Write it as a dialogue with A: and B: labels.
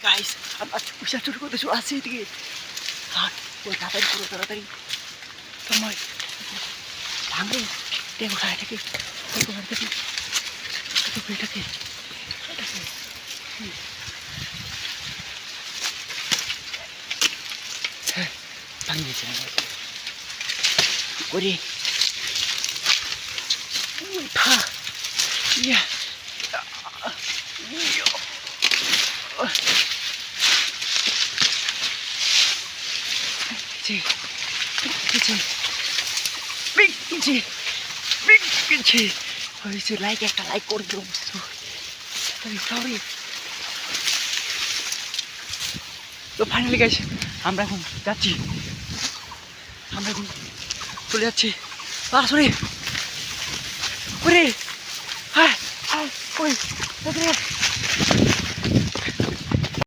A: Guys আমরা পয়সা চুরি করতে চলে আসছি এদিকে। আর ওই তাড়াতাড়ি করো তাড়াতাড়ি সময় ভাঙবে। দেখো গাড়িটাকে দেখো গাড়িটাকে দেখো এটাকে হ্যাঁ ভাঙিয়েছে করি উঠা ইয়া লাইক একটা লাইক করে দিল সরি। তো ফাইনালি গাইস আমরা এখন যাচ্ছি, আমরা এখন চলে যাচ্ছি। সরি ওরে হ্যাঁ ওই